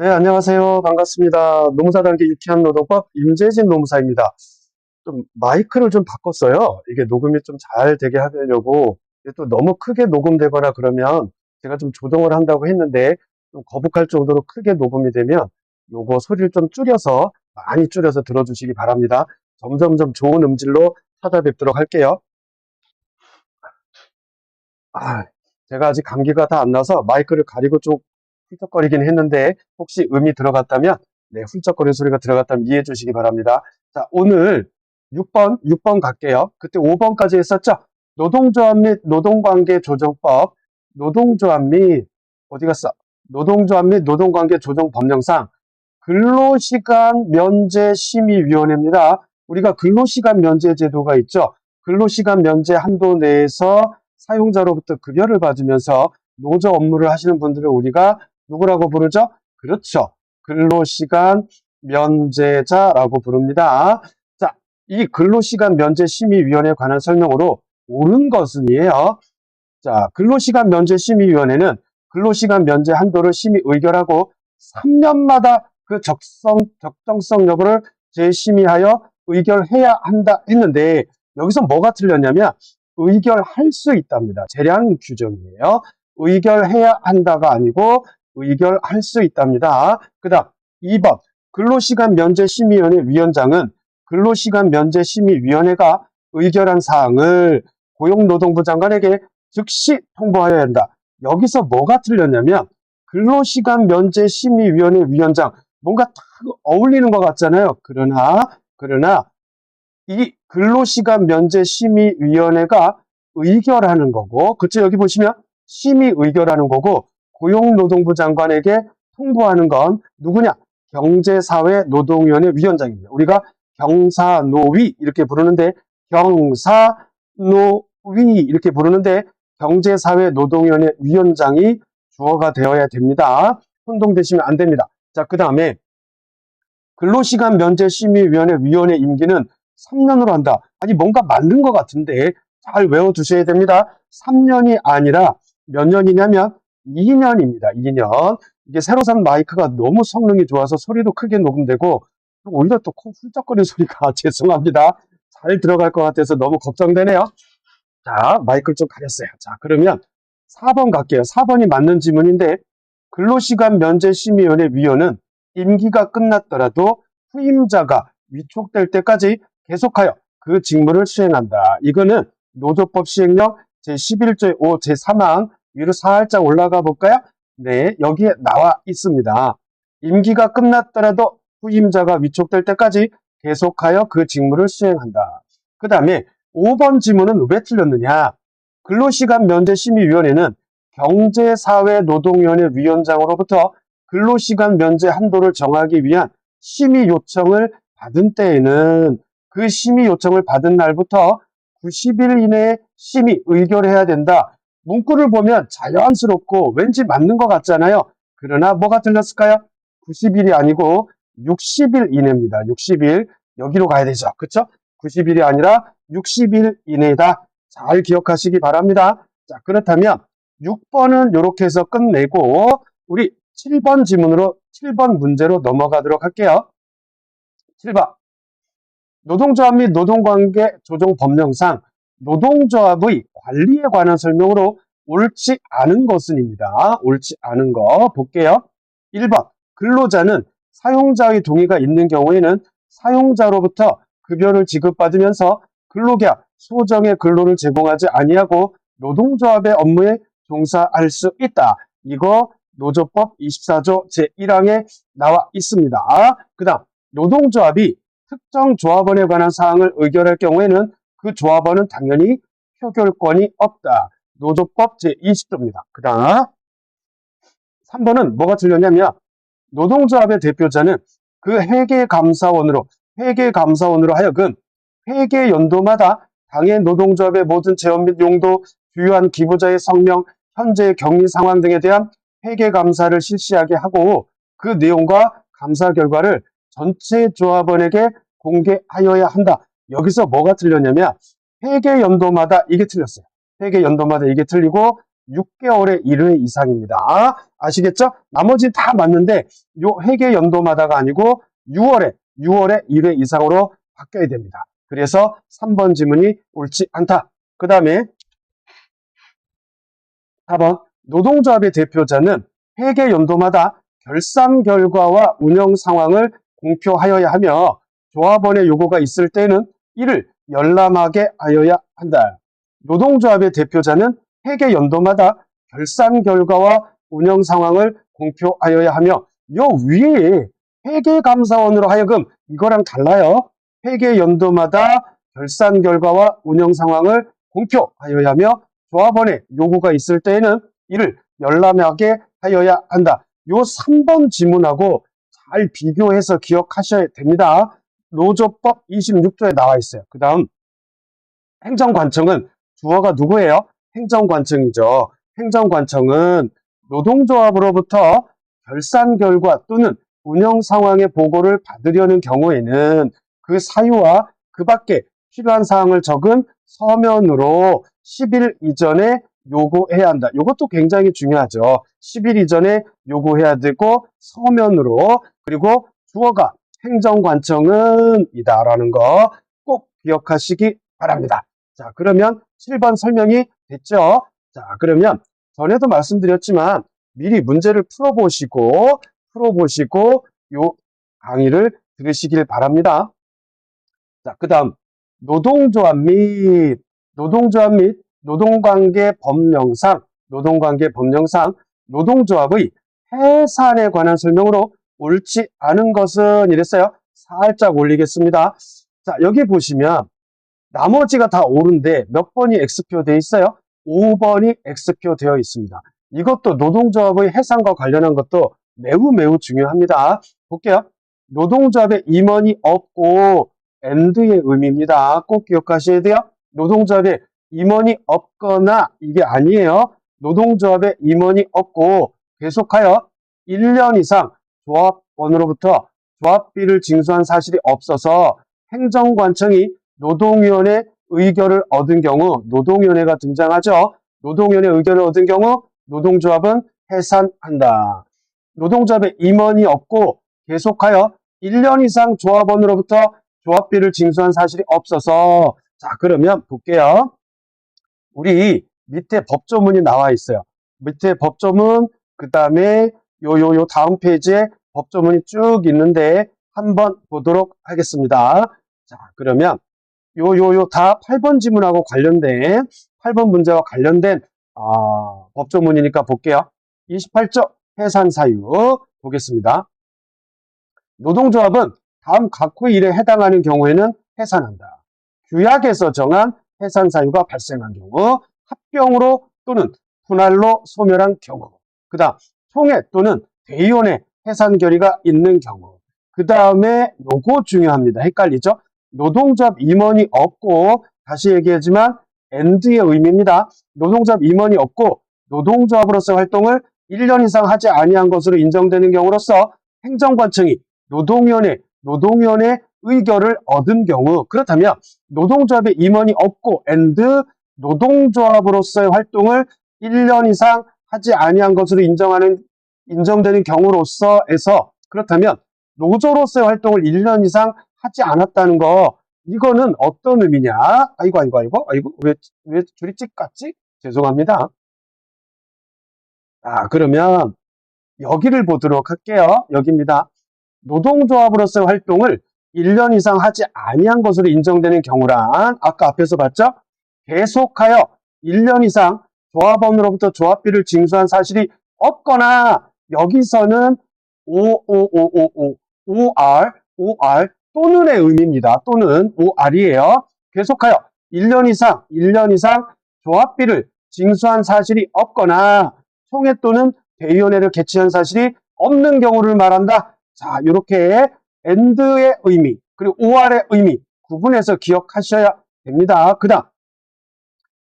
네, 안녕하세요. 반갑습니다. 노무사 단계 유쾌한 노동법 임재진 노무사입니다. 좀 마이크를 좀 바꿨어요. 이게 녹음이 좀 잘 되게 하려고. 이게 또 너무 크게 녹음되거나 그러면 제가 좀 조정을 한다고 했는데 좀 거북할 정도로 크게 녹음이 되면 요거 소리를 좀 줄여서 많이 줄여서 들어주시기 바랍니다. 점점점 좋은 음질로 찾아뵙도록 할게요. 아, 제가 아직 감기가 다 안 나서 마이크를 가리고 좀 훌쩍거리긴 했는데 혹시 음이 들어갔다면 네, 훌쩍거리는 소리가 들어갔다면 이해해 주시기 바랍니다. 자, 오늘 6번 갈게요. 그때 5번까지 했었죠? 노동조합 및 노동관계 조정법, 노동조합 및 어디 갔어? 노동조합 및 노동관계 조정 법령상 근로시간 면제 심의위원회입니다. 우리가 근로시간 면제 제도가 있죠. 근로시간 면제 한도 내에서 사용자로부터 급여를 받으면서 노조 업무를 하시는 분들을 우리가 누구라고 부르죠? 그렇죠. 근로시간 면제자라고 부릅니다. 자, 이 근로시간 면제 심의위원회에 관한 설명으로 옳은 것은이에요. 자, 근로시간 면제 심의위원회는 근로시간 면제 한도를 심의 의결하고 3년마다 그 적정성 여부를 재심의하여 의결해야 한다 했는데 여기서 뭐가 틀렸냐면 의결할 수 있답니다. 재량 규정이에요. 의결해야 한다가 아니고 의결할 수 있답니다. 그 다음 2번 근로시간 면제 심의위원회 위원장은 근로시간 면제 심의위원회가 의결한 사항을 고용노동부 장관에게 즉시 통보하여야 한다. 여기서 뭐가 틀렸냐면 근로시간 면제 심의위원회 위원장 뭔가 딱 어울리는 것 같잖아요. 그러나 이 근로시간 면제 심의위원회가 의결하는 거고, 그쵸? 여기 보시면 심의 의결하는 거고, 고용노동부 장관에게 통보하는 건 누구냐? 경제사회노동위원회 위원장입니다. 우리가 경사노위 이렇게 부르는데, 경사노위 이렇게 부르는데, 경제사회노동위원회 위원장이 주어가 되어야 됩니다. 혼동되시면 안 됩니다. 자, 그 다음에 근로시간 면제 심의위원회 위원회 임기는 3년으로 한다. 아니 뭔가 맞는 것 같은데 잘 외워두셔야 됩니다. 3년이 아니라 몇 년이냐면 2년입니다. 2년. 이게 새로 산 마이크가 너무 성능이 좋아서 소리도 크게 녹음되고 오히려 또 코 훌쩍거리는 소리가 죄송합니다. 잘 들어갈 것 같아서 너무 걱정되네요. 자, 마이크를 좀 가렸어요. 자, 그러면 4번 갈게요. 4번이 맞는 지문인데 근로시간 면제심의위원회 위원은 임기가 끝났더라도 후임자가 위촉될 때까지 계속하여 그 직무를 수행한다. 이거는 노조법 시행령 제11조의 5 제3항 위로 살짝 올라가 볼까요? 네, 여기에 나와 있습니다. 임기가 끝났더라도 후임자가 위촉될 때까지 계속하여 그 직무를 수행한다. 그 다음에 5번 지문은 왜 틀렸느냐? 근로시간 면제심의위원회는 경제사회노동위원회 위원장으로부터 근로시간 면제 한도를 정하기 위한 심의 요청을 받은 때에는 그 심의 요청을 받은 날부터 90일 이내에 심의 의결해야 된다. 문구를 보면 자연스럽고 왠지 맞는 것 같잖아요. 그러나 뭐가 틀렸을까요? 90일이 아니고 60일 이내입니다. 60일. 여기로 가야 되죠. 그쵸? 90일이 아니라 60일 이내다. 잘 기억하시기 바랍니다. 자, 그렇다면 6번은 이렇게 해서 끝내고 우리 7번 지문으로 7번 문제로 넘어가도록 할게요. 7번. 노동조합 및 노동관계 조정 법령상 노동조합의 관리에 관한 설명으로 옳지 않은 것은입니다. 옳지 않은 거 볼게요. 1번. 근로자는 사용자의 동의가 있는 경우에는 사용자로부터 급여를 지급받으면서 근로계약, 소정의 근로를 제공하지 아니하고 노동조합의 업무에 종사할 수 있다. 이거 노조법 24조 제1항에 나와 있습니다. 그 다음 노동조합이 특정 조합원에 관한 사항을 의결할 경우에는 그 조합원은 당연히 표결권이 없다. 노조법 제20조입니다. 그 다음 3번은 뭐가 틀렸냐면 노동조합의 대표자는 그 회계감사원으로 하여금 회계연도마다 당해 노동조합의 모든 재원 및 용도, 주요한 기부자의 성명, 현재의 격리 상황 등에 대한 회계감사를 실시하게 하고 그 내용과 감사 결과를 전체 조합원에게 공개하여야 한다. 여기서 뭐가 틀렸냐면 회계연도마다 이게 틀렸어요. 회계연도마다 이게 틀리고 6개월에 1회 이상입니다. 아시겠죠? 나머지 다 맞는데 요 회계 연도마다가 아니고 6월에 1회 이상으로 바뀌어야 됩니다. 그래서 3번 지문이 옳지 않다. 그 다음에 4번 노동조합의 대표자는 회계 연도마다 결산 결과와 운영 상황을 공표하여야 하며 조합원의 요구가 있을 때는 이를 열람하게 하여야 한다. 노동조합의 대표자는 회계 연도마다 결산 결과와 운영 상황을 공표하여야 하며 요 위에 회계감사원으로 하여금 이거랑 달라요. 회계 연도마다 결산 결과와 운영 상황을 공표하여야 하며 조합원의 요구가 있을 때에는 이를 열람하게 하여야 한다. 요 3번 지문하고 잘 비교해서 기억하셔야 됩니다. 노조법 26조에 나와 있어요. 그 다음 행정관청은 주어가 누구예요? 행정관청이죠. 행정관청은 노동조합으로부터 결산 결과 또는 운영 상황의 보고를 받으려는 경우에는 그 사유와 그 밖에 필요한 사항을 적은 서면으로 10일 이전에 요구해야 한다. 이것도 굉장히 중요하죠. 10일 이전에 요구해야 되고 서면으로, 그리고 주어가 행정관청은 이다라는 거 꼭 기억하시기 바랍니다. 자, 그러면 7번 설명이 됐죠? 자, 그러면 전에도 말씀드렸지만 미리 문제를 풀어보시고 요 강의를 들으시길 바랍니다. 자, 그 다음 노동조합 및 노동관계 법령상 노동조합의 해산에 관한 설명으로 옳지 않은 것은 이랬어요. 살짝 올리겠습니다. 자, 여기 보시면 나머지가 다 옳은데 몇 번이 X표 되어 있어요? 5번이 X표 되어 있습니다. 이것도 노동조합의 해산과 관련한 것도 매우 중요합니다. 볼게요. 노동조합에 임원이 없고 AND의 의미입니다. 꼭 기억하셔야 돼요. 노동조합에 임원이 없거나 이게 아니에요. 노동조합에 임원이 없고 계속하여 1년 이상 조합원으로부터 조합비를 징수한 사실이 없어서 행정관청이 노동위원회 의결을 얻은 경우 노동위원회가 등장하죠. 노동위원회 의결을 얻은 경우 노동조합은 해산한다. 노동조합에 임원이 없고 계속하여 1년 이상 조합원으로부터 조합비를 징수한 사실이 없어서 자, 그러면 볼게요. 우리 밑에 법조문이 나와 있어요. 밑에 법조문, 그 다음에 요 다음 페이지에 법조문이 쭉 있는데 한번 보도록 하겠습니다. 자, 그러면 다 8번 지문하고 관련된 8번 문제와 관련된 법조문이니까 볼게요. 28조 해산 사유 보겠습니다. 노동조합은 다음 각호의 일에 해당하는 경우에는 해산한다. 규약에서 정한 해산 사유가 발생한 경우, 합병으로 또는 분할로 소멸한 경우, 그 다음 총회 또는 대의원의 해산 결의가 있는 경우, 그 다음에 요거 중요합니다. 헷갈리죠? 노동조합 임원이 없고, 다시 얘기하지만 AND의 의미입니다. 노동조합 임원이 없고 노동조합으로서 활동을 1년 이상 하지 아니한 것으로 인정되는 경우로서 행정관청이 노동위원회 의결을 얻은 경우, 그렇다면 노동조합에 임원이 없고 AND 노동조합으로서의 활동을 1년 이상 하지 아니한 것으로 인정되는 경우로서에서, 그렇다면 노조로서의 활동을 1년 이상 하지 않았다는 거, 이거는 어떤 의미냐? 아이고, 왜 줄이 찍 같지? 죄송합니다. 그러면 여기를 보도록 할게요. 여기입니다. 노동조합으로서의 활동을 1년 이상 하지 아니한 것으로 인정되는 경우란, 아까 앞에서 봤죠? 계속하여 1년 이상 조합원으로부터 조합비를 징수한 사실이 없거나, 여기서는 OR 또는의 의미입니다. 또는 OR이에요. 계속하여 1년 이상 조합비를 징수한 사실이 없거나 총회 또는 대의원회를 개최한 사실이 없는 경우를 말한다. 자, 이렇게 AND의 의미 그리고 OR의 의미 구분해서 기억하셔야 됩니다. 그 다음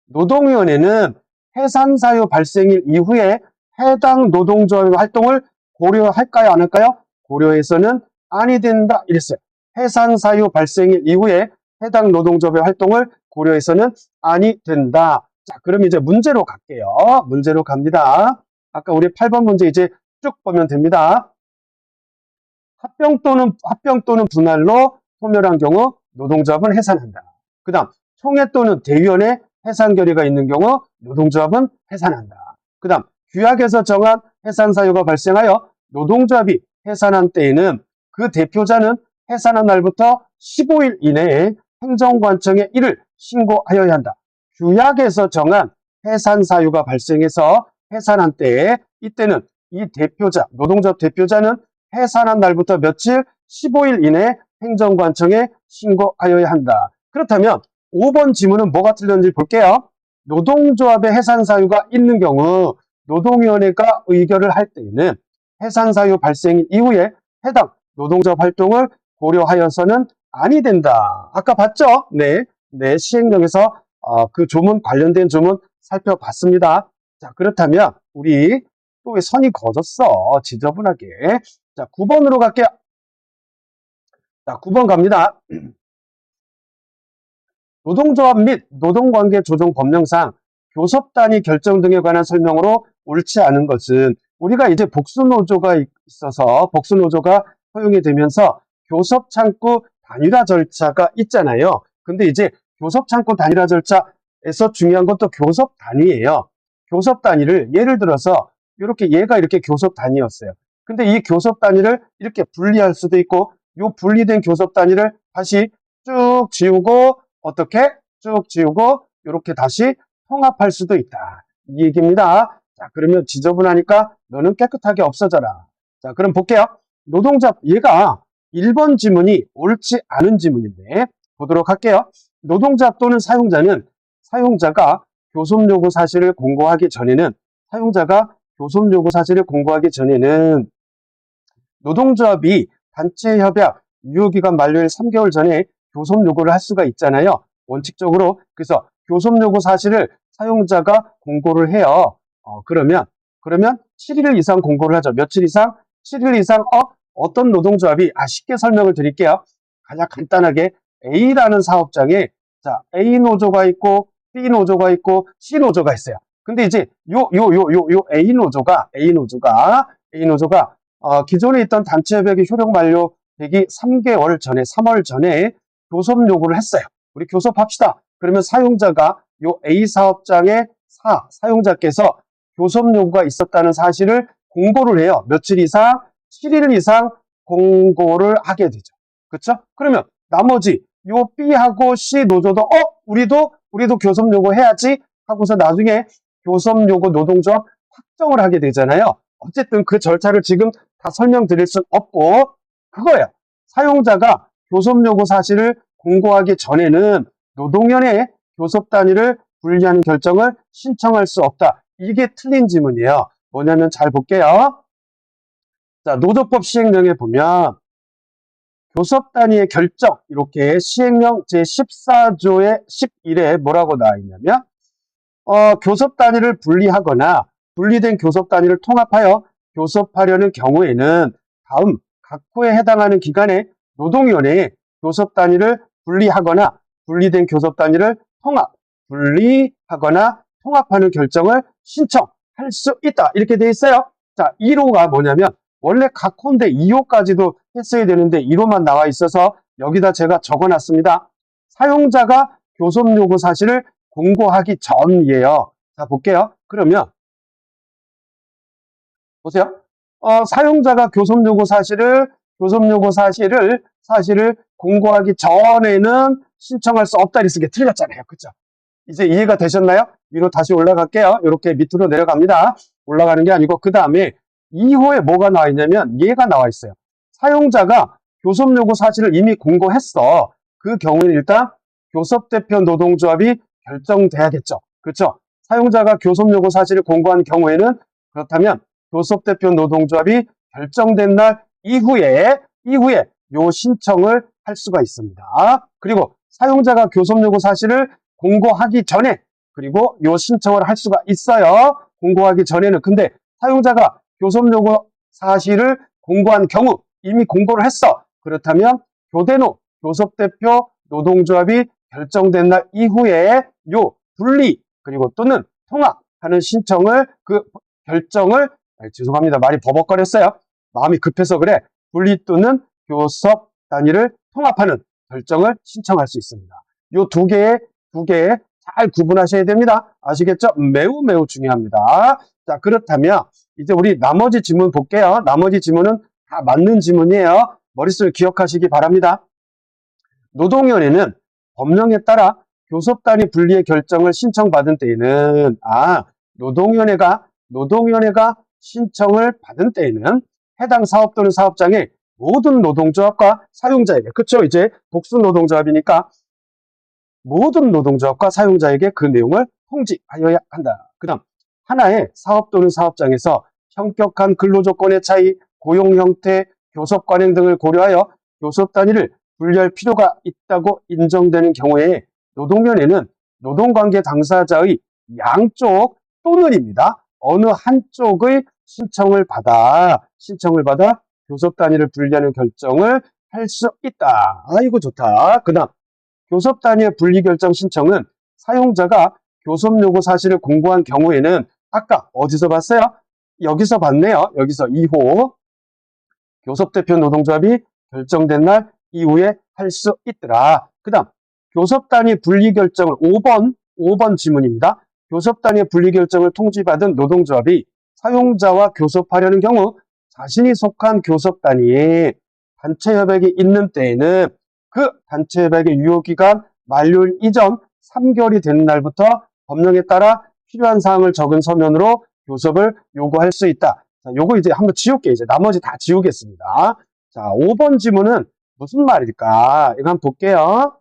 노동위원회는 해산사유 발생일 이후에 해당 노동조합의 활동을 고려할까요? 안 할까요? 고려해서는 아니 된다 이랬어요. 해산사유 발생일 이후에 해당 노동조합의 활동을 고려해서는 아니 된다. 자, 그럼 이제 문제로 갈게요. 문제로 갑니다. 아까 우리 8번 문제 이제 쭉 보면 됩니다. 합병 또는 분할로 소멸한 경우 노동조합은 해산한다. 그 다음 총회 또는 대위원회 해산 결의가 있는 경우 노동조합은 해산한다. 그 다음 규약에서 정한 해산 사유가 발생하여 노동조합이 해산한 때에는 그 대표자는 해산한 날부터 15일 이내에 행정관청에 이를 신고하여야 한다. 규약에서 정한 해산 사유가 발생해서 해산한 때에 이때는 이 대표자, 노동조합 대표자는 해산한 날부터 며칠 15일 이내에 행정관청에 신고하여야 한다. 그렇다면 5번 지문은 뭐가 틀렸는지 볼게요. 노동조합의 해산 사유가 있는 경우 노동위원회가 의결을 할 때에는 해산 사유 발생 이후에 해당 노동조합 활동을 고려하여서는 아니 된다. 아까 봤죠? 네, 시행령에서 그 조문 관련된 조문 살펴봤습니다. 자, 그렇다면 우리 또 왜 선이 거졌어? 지저분하게. 자, 9번으로 갈게요. 자, 9번 갑니다. 노동조합 및 노동관계 조정 법령상 교섭단위 결정 등에 관한 설명으로 옳지 않은 것은 우리가 이제 복수노조가 있어서 복수노조가 허용이 되면서 교섭창구 단일화 절차가 있잖아요. 근데 이제 교섭창구 단일화 절차에서 중요한 건 또 교섭단위예요. 교섭단위를 예를 들어서 얘가 이렇게 교섭단위였어요. 근데 이 교섭단위를 이렇게 분리할 수도 있고 이 분리된 교섭단위를 다시 쭉 지우고 어떻게? 쭉 지우고 이렇게 다시 통합할 수도 있다. 이 얘기입니다. 자, 그러면 지저분하니까 너는 깨끗하게 없어져라. 자, 그럼 볼게요. 노동조합, 얘가 1번 지문이 옳지 않은 지문인데 보도록 할게요. 노동조합 또는 사용자가 교섭요구 사실을 공고하기 전에는 노동조합이 단체협약 유효기간 만료일 3개월 전에 교섭 요구를 할 수가 있잖아요. 원칙적으로. 그래서 교섭 요구 사실을 사용자가 공고를 해요. 그러면 7일 이상 공고를 하죠. 며칠 이상? 7일 이상. 어떤 노동조합이 쉽게 설명을 드릴게요. 가장 간단하게 A라는 사업장에 자, A 노조가 있고 B 노조가 있고 C 노조가 있어요. 근데 이제 A 노조가 기존에 있던 단체협약이 효력 만료되기 3개월 전에 3월 전에 교섭 요구를 했어요. 우리 교섭합시다. 그러면 사용자가 요 A 사업장의 사용자께서 교섭 요구가 있었다는 사실을 공고를 해요. 며칠 이상? 7일 이상 공고를 하게 되죠. 그렇죠? 그러면 나머지 요 B하고 C 노조도 우리도 교섭 요구 해야지 하고서 나중에 교섭 요구 노동조합 확정을 하게 되잖아요. 어쨌든 그 절차를 지금 다 설명드릴 순 없고 그거예요. 사용자가 교섭 요구 사실을 공고하기 전에는 노동위원회에 교섭 단위를 분리하는 결정을 신청할 수 없다. 이게 틀린 지문이에요. 뭐냐면 잘 볼게요. 자, 노조법 시행령에 보면 교섭 단위의 결정 이렇게 시행령 제14조의 11에 뭐라고 나와 있냐면 교섭 단위를 분리하거나 분리된 교섭 단위를 통합하여 교섭하려는 경우에는 다음 각호에 해당하는 기간에 노동위원회에 교섭 단위를 분리하거나 분리된 교섭 단위를 분리하거나 통합하는 결정을 신청할 수 있다. 이렇게 돼 있어요. 자, 1호가 뭐냐면 원래 각호인데 2호까지도 했어야 되는데 1호만 나와 있어서 여기다 제가 적어놨습니다. 사용자가 교섭 요구 사실을 공고하기 전이에요. 자, 볼게요. 그러면 보세요. 사용자가 교섭 요구 사실을 공고하기 전에는 신청할 수 없다 이렇게 틀렸잖아요. 그렇죠? 이제 이해가 되셨나요? 위로 다시 올라갈게요. 이렇게 밑으로 내려갑니다. 올라가는 게 아니고 그 다음에 2호에 뭐가 나와 있냐면 얘가 나와 있어요. 사용자가 교섭 요구 사실을 이미 공고했어. 그 경우에는 일단 교섭대표 노동조합이 결정돼야겠죠. 그렇죠? 사용자가 교섭 요구 사실을 공고한 경우에는 그렇다면 교섭대표 노동조합이 결정된 날 이후에 요 신청을 할 수가 있습니다. 그리고 사용자가 교섭 요구 사실을 공고하기 전에 그리고 요 신청을 할 수가 있어요. 공고하기 전에는. 근데 사용자가 교섭 요구 사실을 공고한 경우 이미 공고를 했어. 그렇다면 교대노 교섭대표 노동조합이 결정된 날 이후에 요 분리 그리고 또는 통합하는 신청을 결정을 죄송합니다. 말이 버벅거렸어요. 마음이 급해서 그래. 분리 또는 교섭 단위를 통합하는 결정을 신청할 수 있습니다. 요 두 개 잘 구분하셔야 됩니다. 아시겠죠? 매우 매우 중요합니다. 자, 그렇다면 이제 우리 나머지 지문 볼게요. 나머지 지문은 다 맞는 지문이에요. 머릿속에 기억하시기 바랍니다. 노동위원회는 법령에 따라 교섭단위 분리의 결정을 신청받은 때에는 노동위원회가 신청을 받은 때에는 해당 사업 또는 사업장의 모든 노동조합과 사용자에게, 그쵸? 이제 복수 노동조합이니까 모든 노동조합과 사용자에게 그 내용을 통지하여야 한다. 그 다음 하나의 사업 또는 사업장에서 현격한 근로조건의 차이, 고용 형태, 교섭 관행 등을 고려하여 교섭 단위를 분리할 필요가 있다고 인정되는 경우에 노동위원회는 노동관계 당사자의 양쪽 또는입니다. 어느 한쪽의 신청을 받아 교섭 단위를 분리하는 결정을 할 수 있다. 아이고 좋다. 그 다음 교섭 단위의 분리 결정 신청은 사용자가 교섭 요구 사실을 공고한 경우에는 아까 어디서 봤어요? 여기서 봤네요. 여기서 2호 교섭대표 노동조합이 결정된 날 이후에 할 수 있더라. 그 다음 교섭 단위 분리 결정을 5번 지문입니다. 교섭 단위 분리 결정을 통지받은 노동조합이 사용자와 교섭하려는 경우 자신이 속한 교섭 단위에 단체 협약이 있는 때에는 그 단체 협약의 유효기간 만료일 이전 3개월이 되는 날부터 법령에 따라 필요한 사항을 적은 서면으로 교섭을 요구할 수 있다. 자, 요거 이제 한번 지울게요. 이제 나머지 다 지우겠습니다. 자, 5번 지문은 무슨 말일까? 이거 한번 볼게요.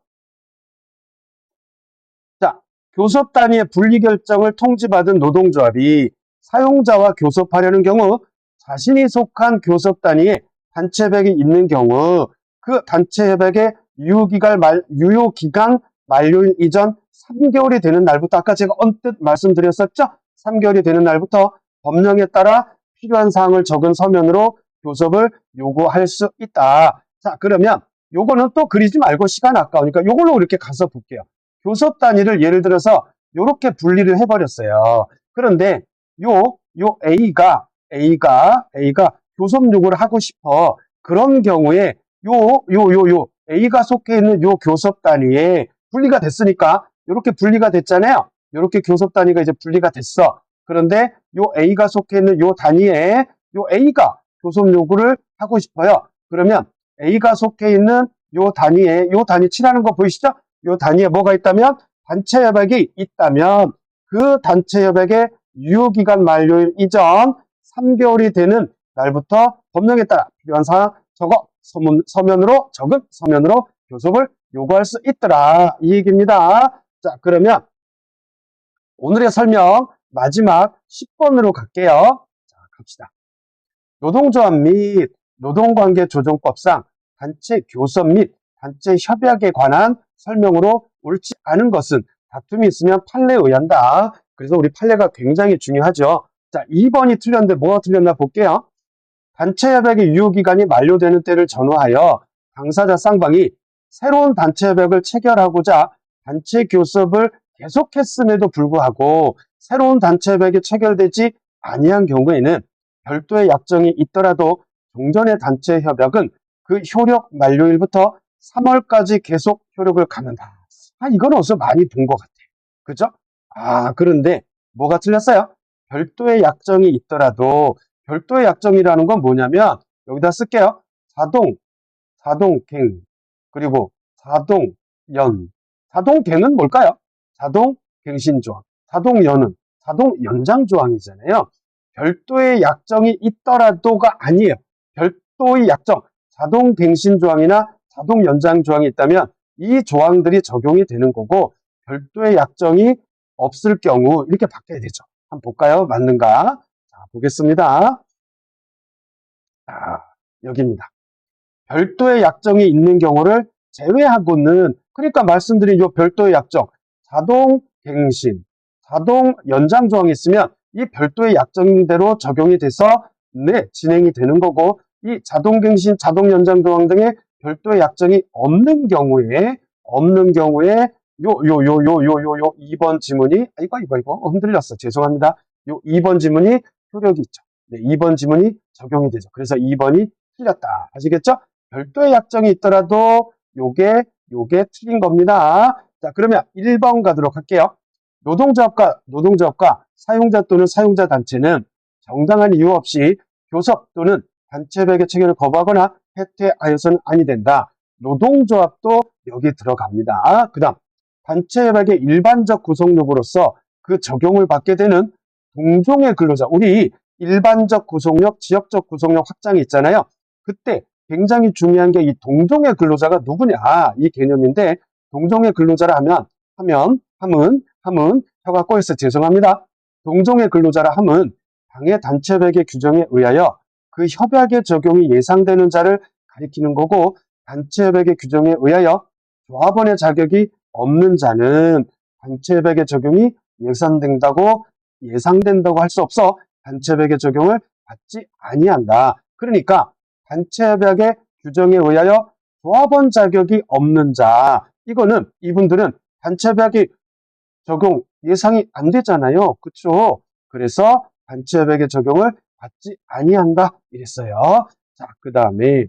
자, 교섭 단위의 분리 결정을 통지받은 노동조합이 사용자와 교섭하려는 경우 자신이 속한 교섭 단위에 단체 협약이 있는 경우 그 단체 협약의 유효기간 만료일 이전 3개월이 되는 날부터 아까 제가 언뜻 말씀드렸었죠? 3개월이 되는 날부터 법령에 따라 필요한 사항을 적은 서면으로 교섭을 요구할 수 있다. 자, 그러면 요거는 또 그리지 말고 시간 아까우니까 요걸로 이렇게 가서 볼게요. 교섭 단위를 예를 들어서 요렇게 분리를 해버렸어요. 그런데 요 A가 교섭 요구를 하고 싶어. 그런 경우에 A가 속해 있는 요 교섭 단위에 분리가 됐으니까 요렇게 분리가 됐잖아요. 요렇게 교섭 단위가 이제 분리가 됐어. 그런데 요 A가 속해 있는 요 단위에 요 A가 교섭 요구를 하고 싶어요. 그러면 A가 속해 있는 요 단위에 요 단위 칠하는 거 보이시죠? 요 단위에 뭐가 있다면 단체 협약이 있다면 그 단체 협약의 유효기간 만료일 이전 3개월이 되는 날부터 법령에 따라 필요한 사항 서면으로 적은 서면으로 교섭을 요구할 수 있더라. 이 얘기입니다. 자, 그러면 오늘의 설명 마지막 10번으로 갈게요. 자, 갑시다. 노동조합 및 노동관계조정법상 단체 교섭 및 단체 협약에 관한 설명으로 옳지 않은 것은 다툼이 있으면 판례에 의한다. 그래서 우리 판례가 굉장히 중요하죠. 자, 2번이 틀렸는데 뭐가 틀렸나 볼게요. 단체 협약의 유효기간이 만료되는 때를 전후하여 당사자 쌍방이 새로운 단체 협약을 체결하고자 단체 교섭을 계속했음에도 불구하고 새로운 단체 협약이 체결되지 아니한 경우에는 별도의 약정이 있더라도 종전의 단체 협약은 그 효력 만료일부터 3월까지 계속 효력을 갖는다. 이건 어디서 많이 본 것 같아. 그죠? 그런데 뭐가 틀렸어요? 별도의 약정이 있더라도 별도의 약정이라는 건 뭐냐면 여기다 쓸게요. 자동갱 그리고 자동연. 자동갱은 뭘까요? 자동갱신조항. 자동연은 자동연장조항이잖아요. 별도의 약정이 있더라도가 아니에요. 별도의 약정, 자동갱신조항이나 자동연장조항이 있다면 이 조항들이 적용이 되는 거고 별도의 약정이 없을 경우 이렇게 바뀌어야 되죠. 한번 볼까요? 맞는가? 자, 보겠습니다. 여기입니다. 별도의 약정이 있는 경우를 제외하고는 그러니까 말씀드린 이 별도의 약정, 자동갱신, 자동연장 조항이 있으면 이 별도의 약정대로 적용이 돼서 진행이 되는 거고 이 자동갱신, 자동연장 조항 등의 별도의 약정이 없는 경우에 요 2번 지문이, 이거 흔들렸어. 죄송합니다. 요 2번 지문이 효력이 있죠. 네, 2번 지문이 적용이 되죠. 그래서 2번이 틀렸다. 아시겠죠? 별도의 약정이 있더라도 요게 틀린 겁니다. 자, 그러면 1번 가도록 할게요. 노동조합과 사용자 또는 사용자 단체는 정당한 이유 없이 교섭 또는 단체백의 체결을 거부하거나 해태하여서는 아니 된다. 노동조합도 여기 들어갑니다. 그 다음 단체백의 일반적 구속력으로서 그 적용을 받게 되는 동종의 근로자, 우리 일반적 구속력, 지역적 구속력 확장이 있잖아요. 그때 굉장히 중요한 게 이 동종의 근로자가 누구냐, 이 개념인데, 동종의 근로자라 함은 혀가 꼬여서 죄송합니다. 동종의 근로자라 함은 당해 단체백의 규정에 의하여 그 협약의 적용이 예상되는 자를 가리키는 거고, 단체백의 규정에 의하여 조합원의 자격이 없는 자는 단체백의 적용이 예상된다고 할 수 없어 단체백의 적용을 받지 아니한다. 그러니까 단체백의 규정에 의하여 조합원 자격이 없는 자, 이분들은 단체백이 적용 예상이 안 되잖아요. 그렇죠? 그래서 단체백의 적용을 받지 아니한다 이랬어요. 자, 그 다음에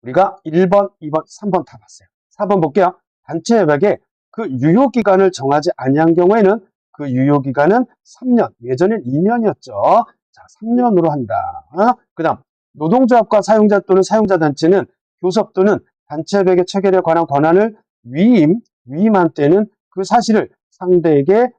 우리가 1번, 2번, 3번 다 봤어요. 4번 볼게요. 단체협약에 그 유효기간을 정하지 아니한 경우에는 그 유효기간은 3년, 예전엔 2년이었죠. 자, 3년으로 한다. 그 다음 노동조합과 사용자 또는 사용자단체는 교섭 또는 단체협약의 체결에 관한 권한을 위임한 때는 그 사실을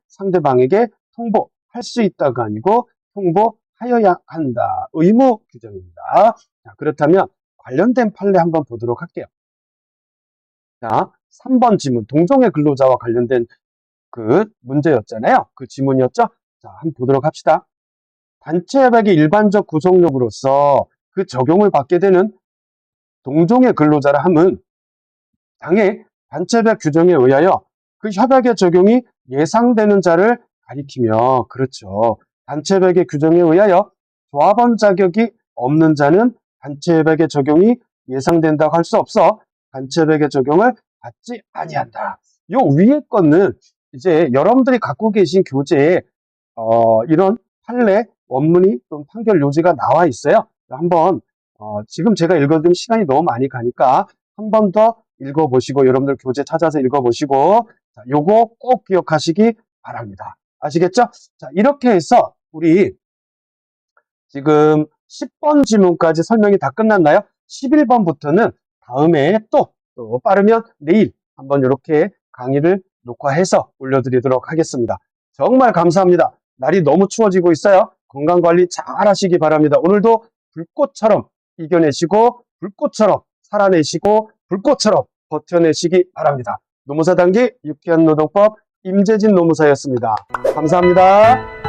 상대방에게 통보할 수 있다가 아니고 통보하여야 한다. 의무 규정입니다. 자, 그렇다면 관련된 판례 한번 보도록 할게요. 자, 3번 지문, 동종의 근로자와 관련된 그 문제였잖아요. 그 지문이었죠? 자, 한번 보도록 합시다. 단체협약의 일반적 구속력으로서 그 적용을 받게 되는 동종의 근로자라 함은 당해 단체협약 규정에 의하여 그 협약의 적용이 예상되는 자를 가리키며, 그렇죠. 단체협약의 규정에 의하여 조합원 자격이 없는 자는 단체협약의 적용이 예상된다고 할 수 없어 단체협약의 적용을 받지 아니한다. 요 위에 거는 이제 여러분들이 갖고 계신 교재에 이런 판례, 원문이 좀 판결 요지가 나와 있어요. 한번 지금 제가 읽어드리면 시간이 너무 많이 가니까 한 번 더 읽어보시고, 여러분들 교재 찾아서 읽어보시고, 자, 요거 꼭 기억하시기 바랍니다. 아시겠죠? 자, 이렇게 해서 우리 지금 10번 지문까지 설명이 다 끝났나요? 11번부터는 다음에 또 빠르면 내일 한번 이렇게 강의를 녹화해서 올려드리도록 하겠습니다. 정말 감사합니다. 날이 너무 추워지고 있어요. 건강관리 잘 하시기 바랍니다. 오늘도 불꽃처럼 이겨내시고, 불꽃처럼 살아내시고, 불꽃처럼 버텨내시기 바랍니다. 노무사 단기 유쾌한 노동법 임재진 노무사였습니다. 감사합니다.